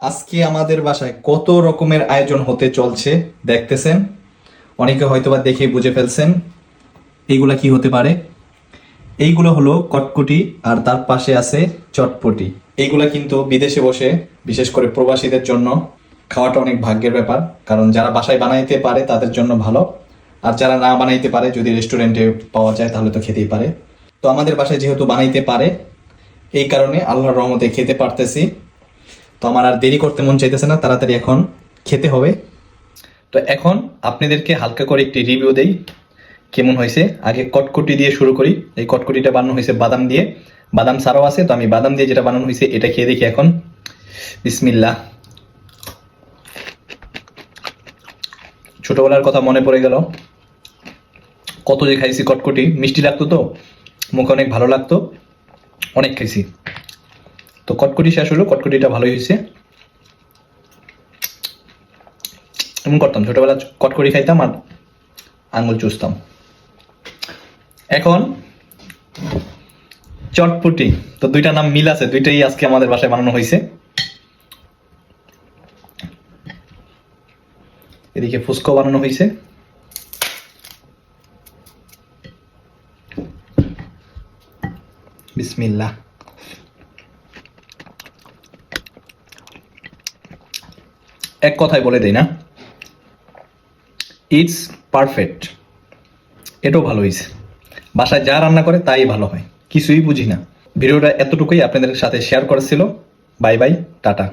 আজকে আমাদের বাসায় কত রকমের আয়োজন হতে চলছে দেখতেছেন। অনেকে হয়তোবা দেখে বুঝে ফেলছেন এইগুলা কি হতে পারে। এইগুলো হলো কটকটি আর তার পাশে আছে চটপটি। এইগুলা কিন্তু বিদেশে বসে বিশেষ করে প্রবাসীদের জন্য খাওয়াটা অনেক ভাগ্যের ব্যাপার, কারণ যারা বাসায় বানাইতে পারে তাদের জন্য ভালো, আর যারা না বানাইতে পারে যদি রেস্টুরেন্টে পাওয়া যায় তাহলে তো খেতেই পারে। তো আমাদের বাসায় যেহেতু বানাইতে পারে এই কারণে আল্লাহর রহমতে খেতে পারতেছি। তো আমার আর দেরি করতে মন চাইতেছে না, তাড়াতাড়ি এখন খেতে হবে। তো এখন আপনাদেরকে হালকা করে একটি রিভিউ দেই কেমন হয়েছে। আগে কটকটি দিয়ে শুরু করি। এই কটকটিটা বানানো হয়েছে বাদাম দিয়ে, বাদাম ছাড়াও আছে, তো আমি বাদাম দিয়ে যেটা বানানো হয়েছে এটা খেয়ে দেখি এখন। বিসমিল্লাহ। ছোটবেলার কথা মনে পড়ে গেল, কত যে খাইছি কটকটি, মিষ্টি লাগতো তো মুখে অনেক ভালো লাগতো, অনেক খাইছি। তো কটকটি শেষ হলো, কটকটিটা ভালোই হয়েছে। এমন করতাম ছোটবেলা, কটকটি খাইতাম আর আঙুল চুষতাম। এখন চটপটি, তো দুইটা নাম মিল আছে, দুইটাই আজকে আমাদের বাসায় বানানো হয়েছে। এদিকে ফুচকা বানানো হয়েছে। বিসমিল্লাহ। এক কথায় বলে দেই না, ইটস পারফেক্ট। এটাও ভালো হয়েছে। বাসায় যা রান্না করে তাই ভালো হয়, কিছুই বুঝি না। ভিডিওটা এতটুকুই আপনাদের সাথে শেয়ার করেছিল। Bye bye, tata.